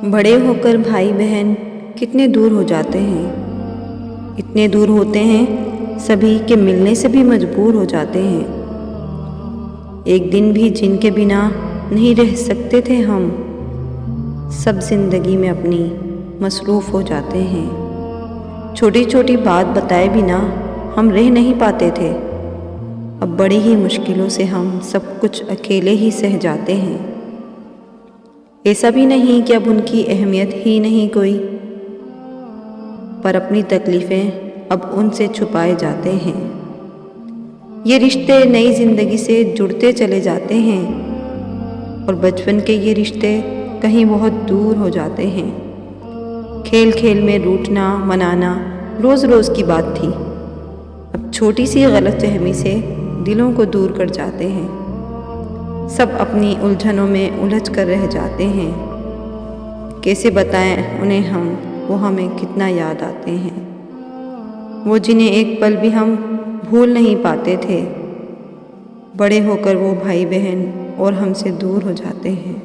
बड़े होकर भाई बहन कितने दूर हो जाते हैं, इतने दूर होते हैं सभी के मिलने से भी मजबूर हो जाते हैं। एक दिन भी जिनके बिना नहीं रह सकते थे हम, सब जिंदगी में अपनी मसरूफ़ हो जाते हैं। छोटी छोटी बात बताए बिना हम रह नहीं पाते थे, अब बड़ी ही मुश्किलों से हम सब कुछ अकेले ही सह जाते हैं। ऐसा भी नहीं कि अब उनकी अहमियत ही नहीं कोई, पर अपनी तकलीफ़ें अब उनसे छुपाए जाते हैं। ये रिश्ते नई ज़िंदगी से जुड़ते चले जाते हैं और बचपन के ये रिश्ते कहीं बहुत दूर हो जाते हैं। खेल खेल में रूठना मनाना रोज़ रोज़ की बात थी, अब छोटी सी गलतफहमी से दिलों को दूर कर जाते हैं। सब अपनी उलझनों में उलझ कर रह जाते हैं। कैसे बताएं उन्हें हम, वो हमें कितना याद आते हैं, वो जिन्हें एक पल भी हम भूल नहीं पाते थे। बड़े होकर वो भाई बहन और हमसे दूर हो जाते हैं।